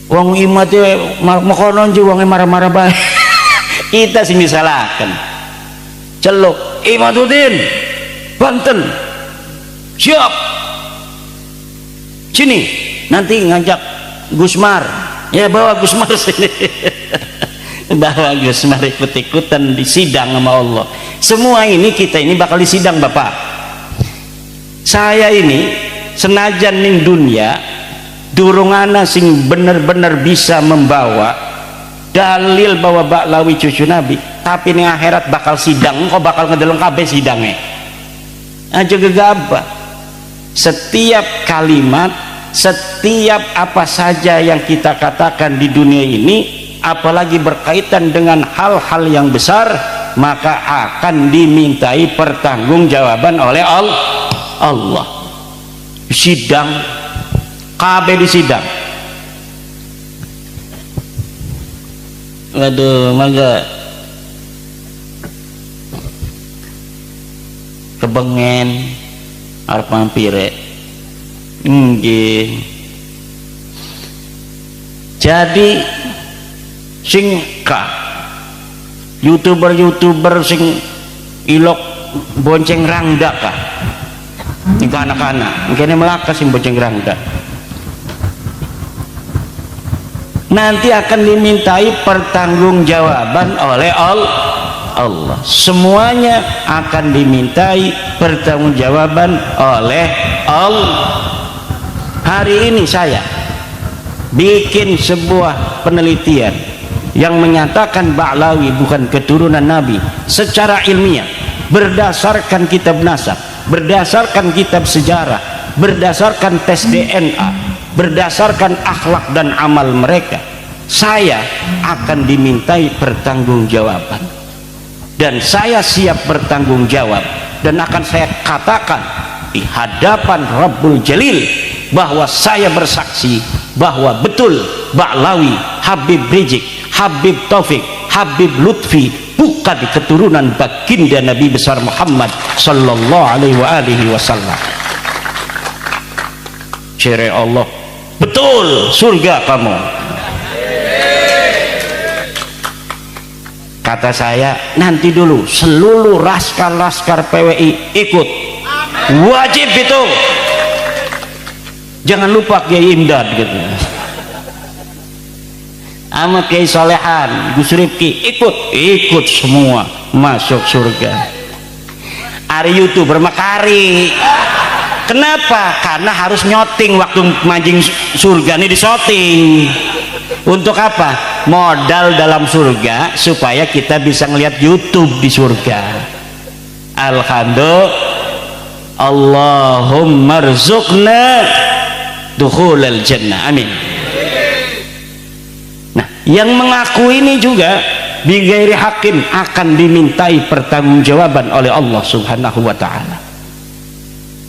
wong imati makonon juga wong marah-marah baik. Kita sing disalahkan celuk Imatuddin Banten siap sini nanti ngajak Gusmar ya, bawa Gusmar sini. Bawa Gusmar ikut-ikutan di sidang sama Allah. Semua ini kita ini bakal disidang Bapak. Saya ini senajan ning dunia durungana sing bener-bener bisa membawa dalil bahwa Baklawi cucu Nabi, tapi ning akhirat bakal sidang kok bakal ngedeleng kabeh sidangnya aja gegabah. Setiap kalimat, setiap apa saja yang kita katakan di dunia ini, apalagi berkaitan dengan hal-hal yang besar, maka akan dimintai pertanggungjawaban oleh Allah. Sidang kabeh di sidang. Waduh, mangga kebengen arep mampire nggih. Jadi sing youtuber sing ilok bonceng rangda kah ini anak-anak mungkin melaka sing bonceng rangda nanti akan dimintai pertanggungjawaban oleh Allah. Semuanya akan dimintai pertanggungjawaban oleh Allah. Hari ini saya bikin sebuah penelitian yang menyatakan Ba'lawi bukan keturunan Nabi secara ilmiah, berdasarkan kitab nasab, berdasarkan kitab sejarah, berdasarkan tes DNA, berdasarkan akhlak dan amal mereka. Saya akan dimintai pertanggungjawaban, dan saya siap bertanggung jawab, dan akan saya katakan di hadapan Rabbul Jalil bahwa saya bersaksi bahwa betul Ba'lawi, Habib Rizik, Habib Taufik, Habib Lutfi bukan keturunan baginda Nabi besar Muhammad sallallahu alaihi wasallam. Syari Allah, betul surga kamu. Kata saya, nanti dulu seluruh laskar PWI ikut, wajib itu. Jangan lupa Kiai Imdad gitu, sama Kiai Solehan, Gus Rifki, ikut semua masuk surga. Ari YouTuber makari. Kenapa? Karena harus nyoting waktu mancing surga ini, disoting. Untuk apa? Modal dalam surga supaya kita bisa ngelihat YouTube di surga. Alhamdulillah, Allahumma rzuqna dukhulal jannah, amin. Nah, yang mengaku ini juga bighairi hakim akan dimintai pertanggungjawaban oleh Allah subhanahu wa ta'ala.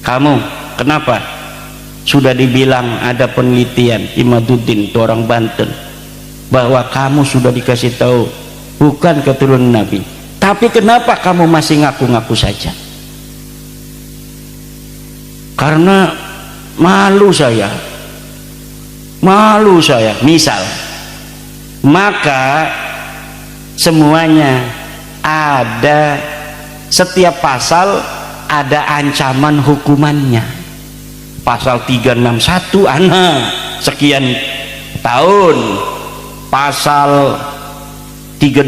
Kamu kenapa? Sudah dibilang ada penelitian Imaduddin itu orang Banten bahwa kamu sudah dikasih tahu bukan keturunan Nabi, tapi kenapa kamu masih ngaku-ngaku saja? Karena malu saya, misal, maka semuanya ada, setiap pasal ada ancaman hukumannya. Pasal 361 sekian tahun, pasal 32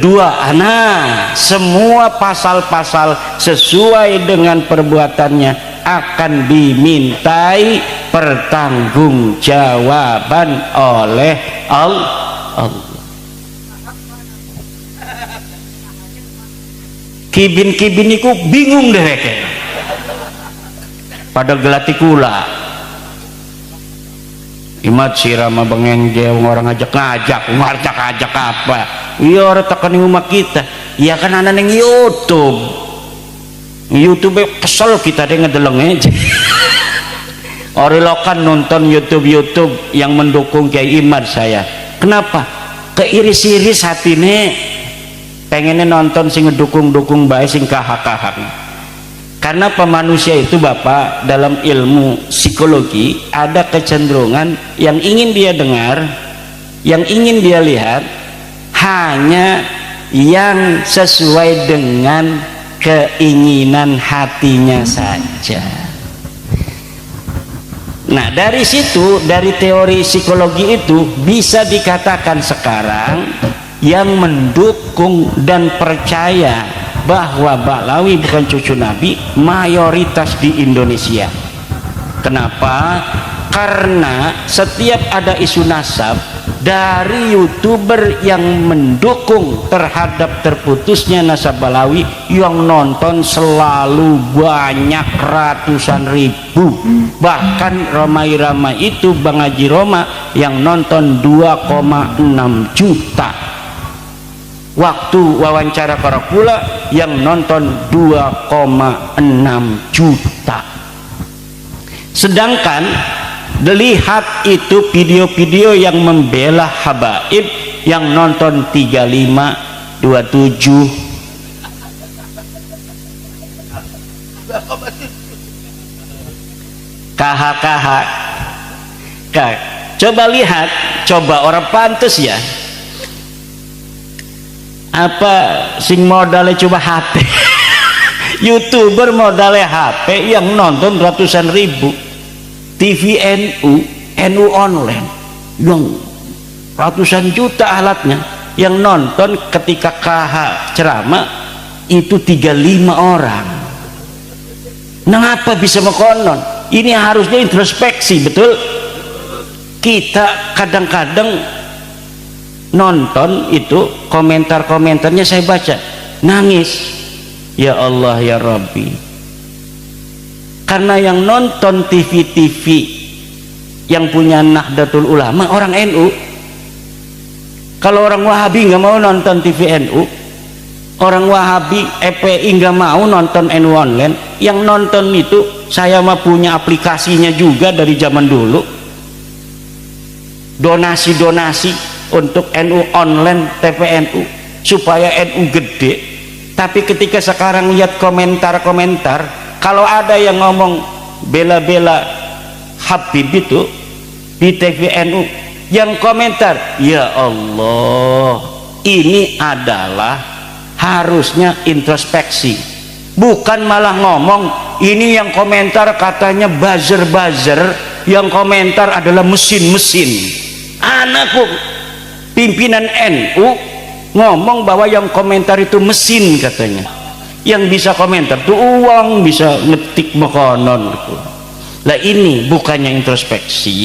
semua pasal-pasal sesuai dengan perbuatannya akan dimintai pertanggungjawaban oleh Allah. Kibin-kibin iku bingung deh pada gelati kula. Imat sirama bengenge orang ngajak apa? Iya orang tekan umat kita. Iya kan anak neng YouTube kesel kita deh ngedeleng aja. Orilokan nonton YouTube yang mendukung Kiai Imad saya. Kenapa? Keiris-iris hatine pengennya nonton sing ngedukung baik sing kahak-kahak. Karena pemanusia itu Bapak dalam ilmu psikologi ada kecenderungan yang ingin dia dengar, yang ingin dia lihat hanya yang sesuai dengan keinginan hatinya saja. Nah, dari situ, dari teori psikologi itu bisa dikatakan sekarang yang mendukung dan percaya bahwa Ba'lawi bukan cucu Nabi mayoritas di Indonesia. Kenapa? Karena setiap ada isu nasab dari YouTuber yang mendukung terhadap terputusnya nasab Ba'lawi, yang nonton selalu banyak ratusan ribu. Bahkan ramai-ramai itu Bang Haji Roma yang nonton 2,6 juta. Waktu wawancara Karakula yang nonton 2,6 juta. Sedangkan lihat itu video-video yang membela habaib yang nonton 35, 27. KH. Coba lihat, coba orang pantes ya. Apa sing modalnya coba HP. YouTuber modalnya HP yang nonton ratusan ribu. TV NU online yang ratusan juta alatnya, yang nonton ketika KH ceramah itu 35 orang. Mengapa bisa mekonon? Ini harusnya introspeksi, betul? Kita kadang-kadang nonton itu komentar-komentarnya saya baca, nangis. Ya Allah ya Rabbi, karena yang nonton TV-TV yang punya Nahdlatul Ulama orang NU. Kalau orang Wahabi nggak mau nonton TV NU, orang Wahabi EPI nggak mau nonton NU online, yang nonton itu saya mah punya aplikasinya juga dari zaman dulu, donasi-donasi untuk NU online TPNU supaya NU gede. Tapi ketika sekarang lihat komentar-komentar, kalau ada yang ngomong bela-bela Habib itu di TV NU, yang komentar, ya Allah, ini adalah harusnya introspeksi, bukan malah ngomong ini yang komentar katanya buzzer-buzzer, yang komentar adalah mesin-mesin. Anakku pimpinan NU ngomong bahwa yang komentar itu mesin katanya, yang bisa komentar tuh uang, bisa ngetik mekonon gitu. Lah ini bukannya introspeksi,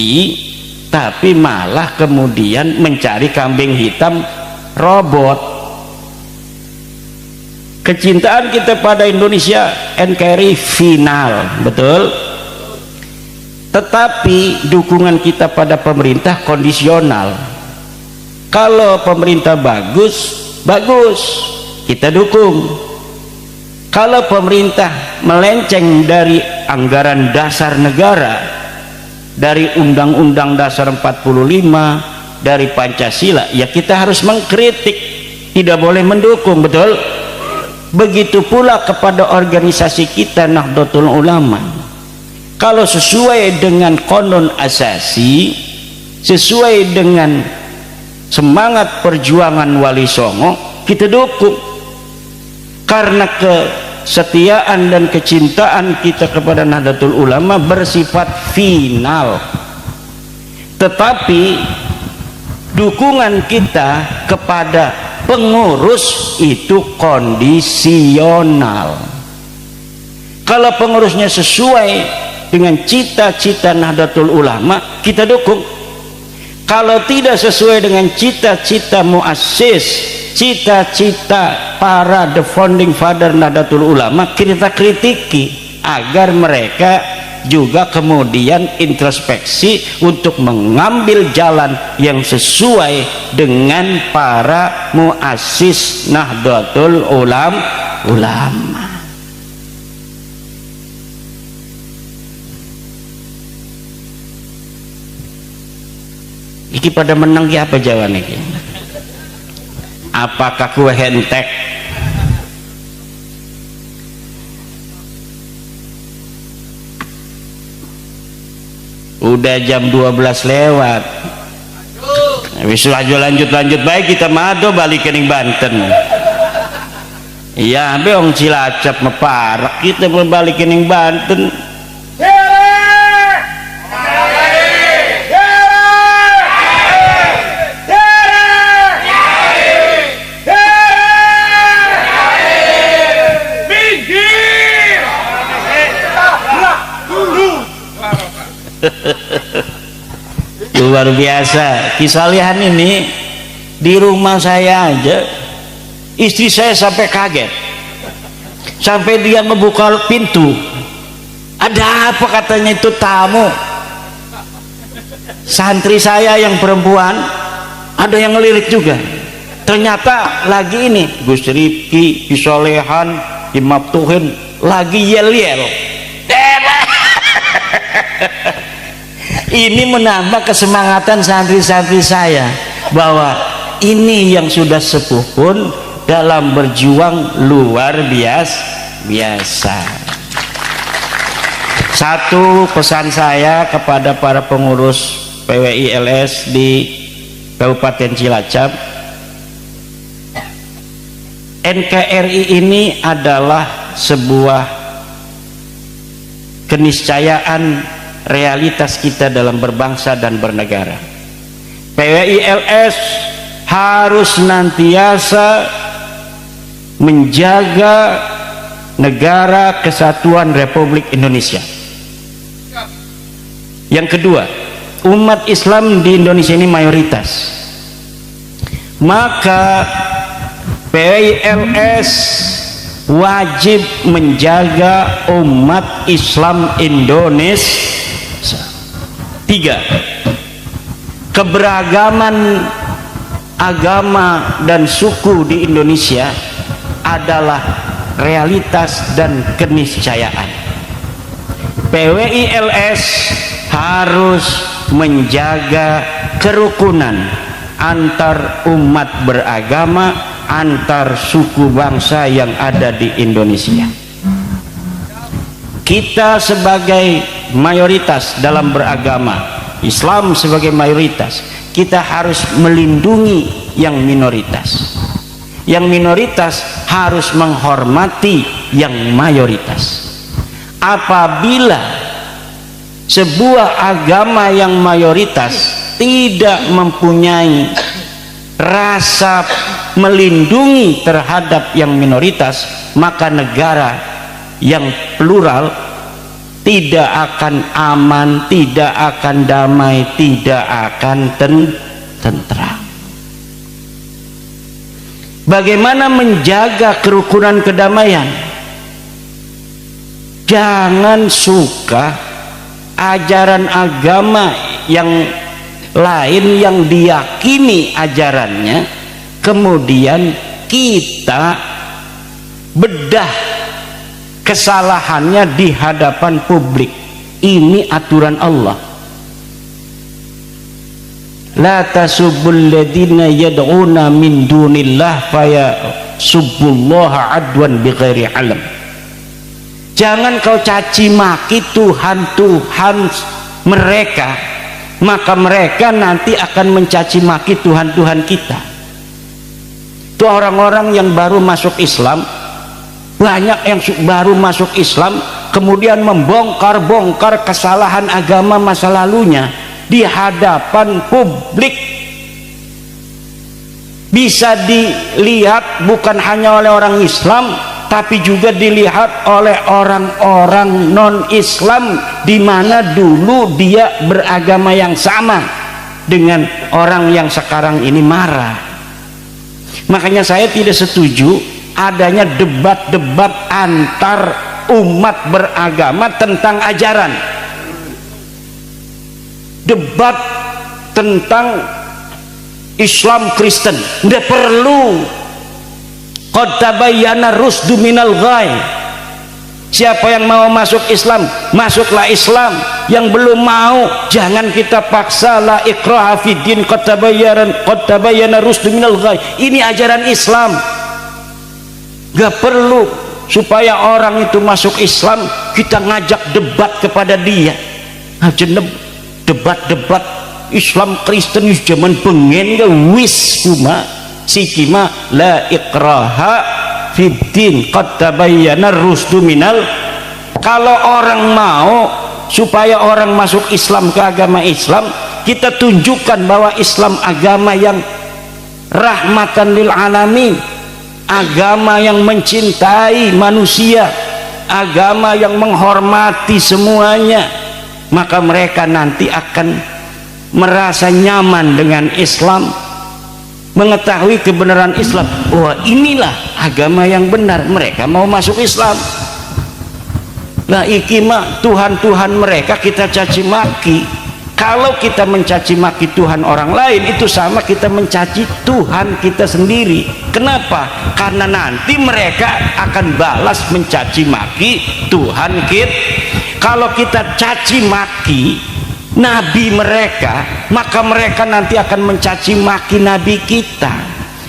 tapi malah kemudian mencari kambing hitam robot. Kecintaan kita pada Indonesia NKRI final, betul, tetapi dukungan kita pada pemerintah kondisional. Kalau pemerintah bagus, kita dukung. Kalau pemerintah melenceng dari anggaran dasar negara, dari Undang-Undang Dasar 45, dari Pancasila, ya kita harus mengkritik, tidak boleh mendukung, betul? Begitu pula kepada organisasi kita Nahdlatul Ulama. Kalau sesuai dengan konon asasi, sesuai dengan semangat perjuangan Wali Songo, kita dukung, karena kesetiaan dan kecintaan kita kepada Nahdlatul Ulama bersifat final. Tetapi dukungan kita kepada pengurus itu kondisional. Kalau pengurusnya sesuai dengan cita-cita Nahdlatul Ulama, kita dukung. Kalau tidak sesuai dengan cita-cita muassis, cita-cita para the founding father Nahdlatul Ulama, kita kritiki agar mereka juga kemudian introspeksi untuk mengambil jalan yang sesuai dengan para muassis Nahdlatul Ulama. Iki pada menang ya apa jawabannya iki? Apakah kue hentek? Udah jam 12 lewat. Wis lanjut baik, kita mado balik ke Banten. Iya, beong Cilacap meparak, kita balik ke Banten. Luar biasa kisah lihan ini. Di rumah saya aja istri saya sampai kaget, sampai dia ngebuka pintu, ada apa katanya, itu tamu santri saya yang perempuan, ada yang ngelirik juga, ternyata lagi ini Gus Rifki Pisolehan Imaptuhin lagi yel-yel. Ini menambah kesemangatan santri-santri saya bahwa ini yang sudah sepuh pun dalam berjuang luar biasa. Satu pesan saya kepada para pengurus PWI LS di Kabupaten Cilacap, NKRI ini adalah sebuah keniscayaan realitas kita dalam berbangsa dan bernegara. PWI-LS harus senantiasa menjaga negara kesatuan Republik Indonesia. Yang kedua, umat Islam di Indonesia ini mayoritas, maka PWI-LS wajib menjaga umat Islam Indonesia. Tiga, keberagaman agama dan suku di Indonesia adalah realitas dan keniscayaan. PWI-LS harus menjaga kerukunan antar umat beragama, antar suku bangsa yang ada di Indonesia. Kita sebagai mayoritas dalam beragama, Islam sebagai mayoritas, kita harus melindungi yang minoritas. Yang minoritas harus menghormati yang mayoritas. Apabila sebuah agama yang mayoritas tidak mempunyai rasa melindungi terhadap yang minoritas, maka negara yang plural tidak akan aman, tidak akan damai, tidak akan tentram. Bagaimana menjaga kerukunan kedamaian? Jangan suka ajaran agama yang lain yang diyakini ajarannya, kemudian kita bedah kesalahannya di hadapan publik. Ini aturan Allah. La tasubbul ladina yad'una min dunillah fayasubbullaha adwan bighairi alam. Jangan kau caci maki Tuhan-Tuhan mereka, maka mereka nanti akan mencaci maki Tuhan-Tuhan kita. Itu orang-orang yang baru masuk Islam, banyak yang baru masuk Islam kemudian membongkar-bongkar kesalahan agama masa lalunya di hadapan publik. Bisa dilihat bukan hanya oleh orang Islam, tapi juga dilihat oleh orang-orang non-Islam, di mana dulu dia beragama yang sama dengan orang yang sekarang ini marah. Makanya saya tidak setuju adanya debat-debat antar umat beragama tentang ajaran. Debat tentang Islam Kristen tidak perlu. Qad tabayyana rusdu minal ghai. Siapa yang mau masuk Islam, masuklah Islam. Yang belum mau, jangan kita paksa. La ikraha fid din, qad tabayyana rusdu minal ghai. Ini ajaran Islam. Gak perlu supaya orang itu masuk Islam kita ngajak debat kepada dia. Debat-debat Islam Kristen zaman pengen ke wis kuma sikima la ikraha fid din qad tabayyana rusdu minal. Kalau orang mau supaya orang masuk Islam ke agama Islam, kita tunjukkan bahwa Islam agama yang rahmatan lil alamin, agama yang mencintai manusia, agama yang menghormati semuanya, maka mereka nanti akan merasa nyaman dengan Islam, mengetahui kebenaran Islam. Wah, inilah agama yang benar. Mereka mau masuk Islam. Lah ikima Tuhan-Tuhan mereka kita caci maki. Kalau kita mencaci maki Tuhan orang lain, itu sama kita mencaci Tuhan kita sendiri. Kenapa? Karena nanti mereka akan balas mencaci maki Tuhan kita. Kalau kita caci maki nabi mereka, maka mereka nanti akan mencaci maki nabi kita.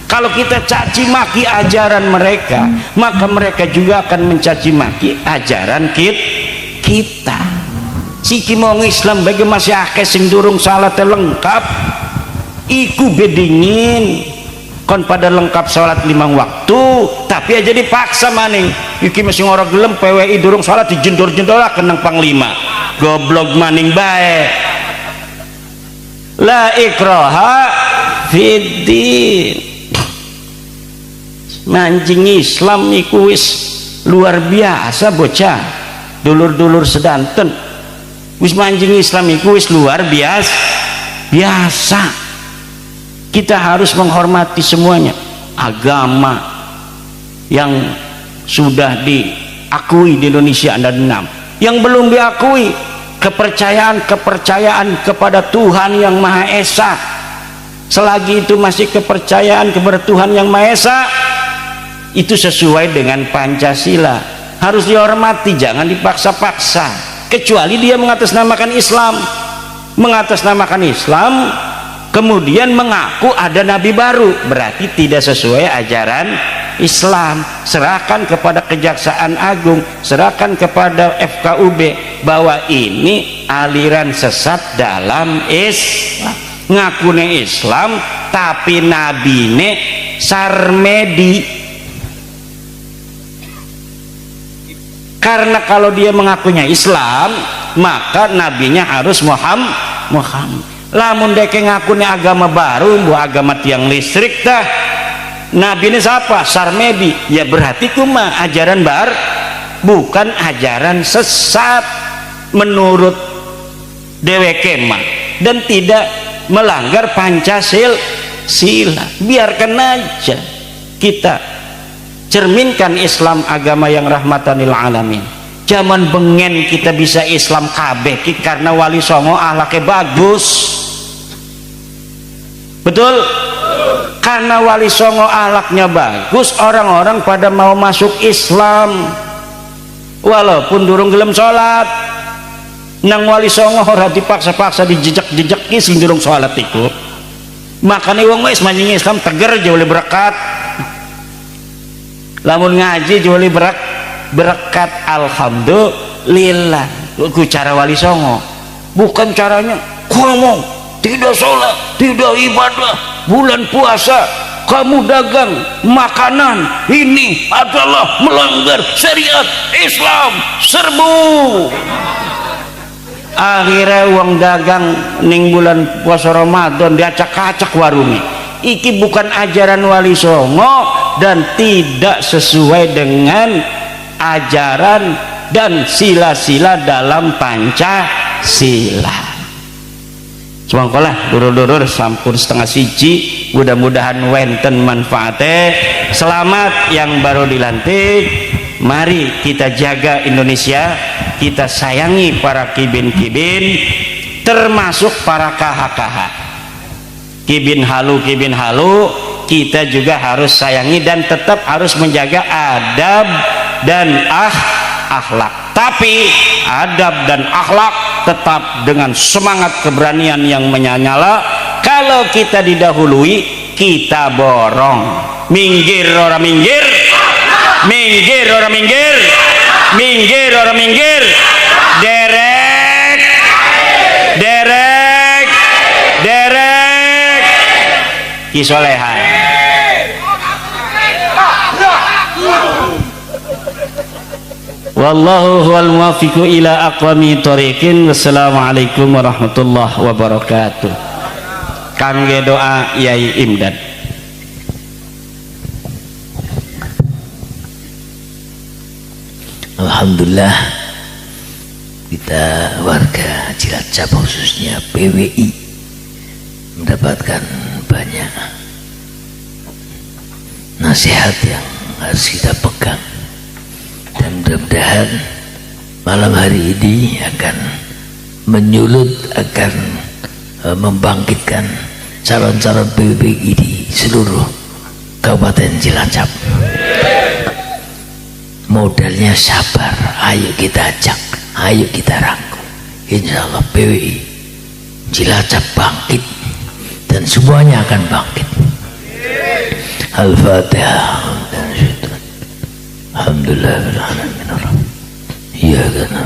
Kalau kita caci maki ajaran mereka, maka mereka juga akan mencaci maki ajaran kita. Siki mau Islam bagi masih akeh sing durung salat lengkap, iku bedingin kon pada lengkap salat 5 waktu, tapi aja dipaksa maning. Iki masih orang gelem PWI durung salat dijendor-jendor lah kenang panglima. Goblok maning bae. La ikraha fiddin. Mancing Islam iku wis luar biasa bocah. Dulur-dulur sedanten. Wis mancing Islam iku wis luar biasa. Kita harus menghormati semuanya. Agama yang sudah diakui di Indonesia ada 6. Yang belum diakui, kepercayaan kepada Tuhan yang Maha Esa. Selagi itu masih kepercayaan kepada Tuhan yang Maha Esa, itu sesuai dengan Pancasila, harus dihormati, jangan dipaksa-paksa. Kecuali dia mengatasnamakan Islam, kemudian mengaku ada nabi baru, berarti tidak sesuai ajaran Islam. Serahkan kepada Kejaksaan Agung, serahkan kepada FKUB bahwa ini aliran sesat dalam Islam. Ngakune Islam tapi nabine Sarmedi. Karena kalau dia mengakunya Islam, maka nabinya harus Muhammad. Lamun deke ngakune agama baru, agama tiang listrik tah, nabi ini siapa? Sarmedi. Ya berarti kuma ajaran baru, bukan ajaran sesat menurut dheweke mah, dan tidak melanggar Pancasila. Biarkan aja, kita cerminkan Islam agama yang rahmatan lil alamin. Zaman bengen kita bisa Islam kabeh karena Wali Songo ahlaknya bagus. Betul? Karena Wali Songo ahlaknya bagus, orang-orang pada mau masuk Islam walaupun durung gelem sholat. Nang Wali Songo ora dipaksa-paksa dijejak-jejak sing durung sholat iku. Makanya wong wis manjing Islam teger jauh lebih berkat. Lamun ngaji jauh lebih berkat. Alhamdulillah. Ku cara Wali Songo, bukan caranya kamu tidak sholat, tidak ibadah, bulan puasa kamu dagang makanan, ini adalah melanggar syariat Islam, serbu. Akhirnya uang dagang ning bulan puasa Ramadan diacak-acak warungnya. Iki bukan ajaran Wali Songo dan tidak sesuai dengan ajaran dan sila-sila dalam Pancasila. Semangkolah durur-durur sampun setengah siji, mudah-mudahan wenten manfaatnya. Selamat yang baru dilantik. Mari kita jaga Indonesia, kita sayangi para kibin-kibin, termasuk para kaha-kaha. Kibin halu kita juga harus sayangi dan tetap harus menjaga adab dan akhlak. Tapi adab dan akhlak tetap dengan semangat keberanian yang menyala. Kalau kita didahului, kita borong. Minggir ora minggir, minggir ora minggir, minggir ora minggir, derek derek derek kisolehan. Wallahu huwal muwaffiqu ila aqwami thoriqin. Wassalamualaikum warahmatullahi wabarakatuh. Kangge doa Yai Imdad. Alhamdulillah, kita warga Cilacap khususnya PWI mendapatkan banyak nasihat yang harus kita pegang, dan mudah-mudahan malam hari ini akan menyulut, akan membangkitkan calon-calon PWI di seluruh Kabupaten Cilacap. Modalnya sabar, ayo kita ajak, ayo kita rangkul. Insya Allah PWI Cilacap bangkit dan semuanya akan bangkit. Al-Fatihah. Alhamdulillah iya kan,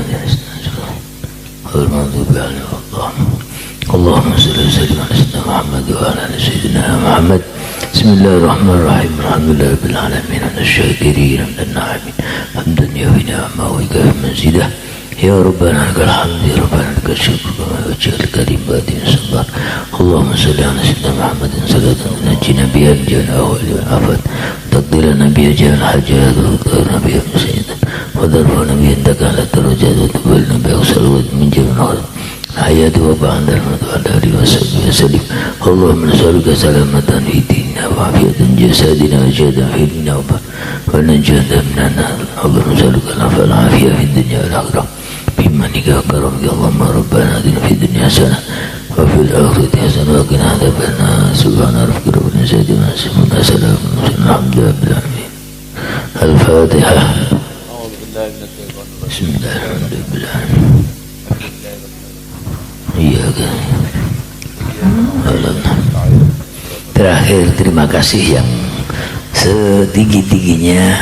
Allahumma salli wa sallim ala sayyidina Muhammad wa ala ali sayyidina Muhammad. Bismillahirrahmanirrahim. Alhamdulillah rabbil alamin, asy-syakirin dan na'imin hamdan yawina ma wa kafa mazidah. Ya Rabbana lakal hamd ya Rabbana lakal syukur kama wajhal karim batin sabar. Allahumma salli ala sayyidina Muhammadin salatan najina biha min ahwal wal afat taqdirana biha jal hajat wa qarna biha musayyidan wa darfana biha takala darajat wa tubalna biha salawat min jannah ayat wa ba'da al-qadari wa sallim. Allahumma nas'aluka salamatan fi dinina wa afiyatan jasadina wa jadan fi dinina wa najatan minan nar. Allahumma nas'aluka al-afwa wal afiyah fi dunya wal akhirah bimanika karamika. Allahumma rabbana atina fid dunya hasanah wa fil akhirati hasanah wa qina adzabannar. Subhana rabbika rabbil izzati amma yasifun wa salamun alhamdulillahi rabbil alamin. Al-Fatihah. Bismillahirrahmanirrahim. Iya kan. Terakhir terima kasih yang setinggi-tingginya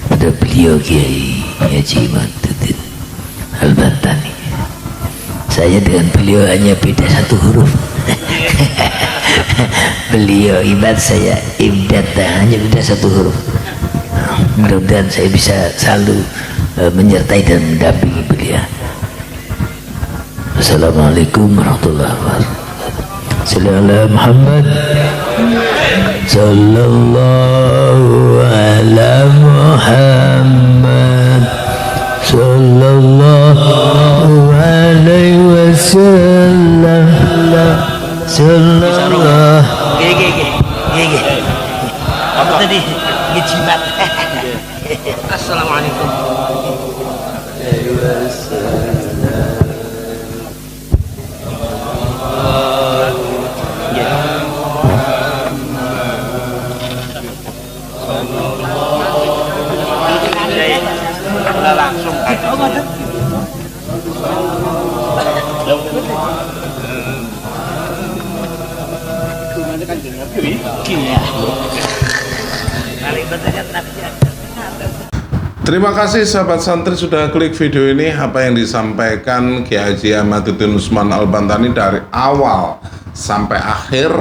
pada beliau Kiai Haji Maduddin Al-Bantani. Saya dengan beliau hanya beda satu huruf. Beliau Imad, saya Imdad, hanya beda satu huruf. Mudah-mudahan saya bisa selalu menyertai dan mendampingi beliau. Assalamualaikum warahmatullahi wabarakatuh. Sallallahu Muhammad sallallahu ala Muhammad sallallahu alaihi wasallam sallallahu apa tadi ngejimat. Assalamualaikum. Langsung Terima kasih sahabat santri sudah klik video ini. Apa yang disampaikan Kiai Haji Ahmaduddin Usman Al-Bantani dari awal sampai akhir,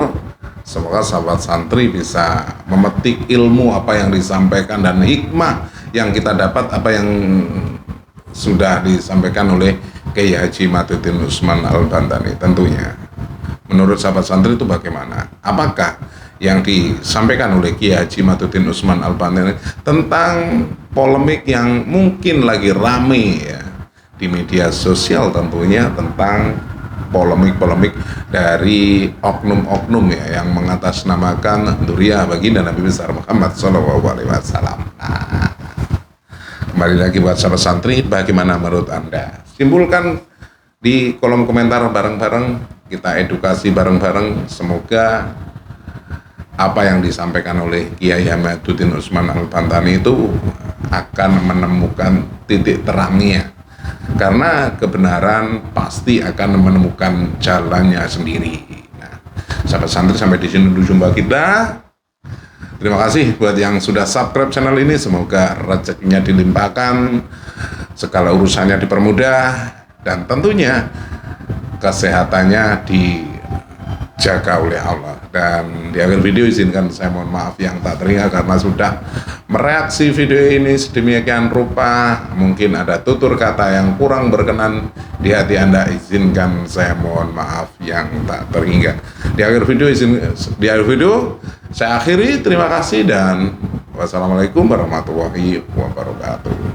semoga sahabat santri bisa memetik ilmu apa yang disampaikan dan hikmah yang kita dapat apa yang sudah disampaikan oleh Kiai Haji Ahmaduddin Usman Al-Bantani. Tentunya menurut sahabat santri itu bagaimana? Apakah yang disampaikan oleh Kiai Haji Ahmaduddin Usman Al-Bantani tentang polemik yang mungkin lagi rame ya di media sosial, tentunya tentang polemik-polemik dari oknum-oknum ya yang mengatasnamakan dzurriyyah baginda Nabi besar Muhammad SAW. Nah, kembali lagi buat sahabat santri, bagaimana menurut Anda? Simpulkan di kolom komentar bareng-bareng, kita edukasi bareng-bareng. Semoga apa yang disampaikan oleh Kiai Ahmaduddin Usman Al-Bantani itu akan menemukan titik terangnya, karena kebenaran pasti akan menemukan jalannya sendiri. Nah, sahabat santri, sampai di sini dulu jumpa kita. Terima kasih buat yang sudah subscribe channel ini, semoga rezekinya dilimpahkan, segala urusannya dipermudah, dan tentunya kesehatannya dijaga oleh Allah. Dan di akhir video izinkan saya mohon maaf yang tak teringat karena sudah mereaksi video ini sedemikian rupa, mungkin ada tutur kata yang kurang berkenan di hati Anda, izinkan saya mohon maaf yang tak terhingga. Di akhir video saya akhiri, terima kasih dan wassalamualaikum warahmatullahi wabarakatuh.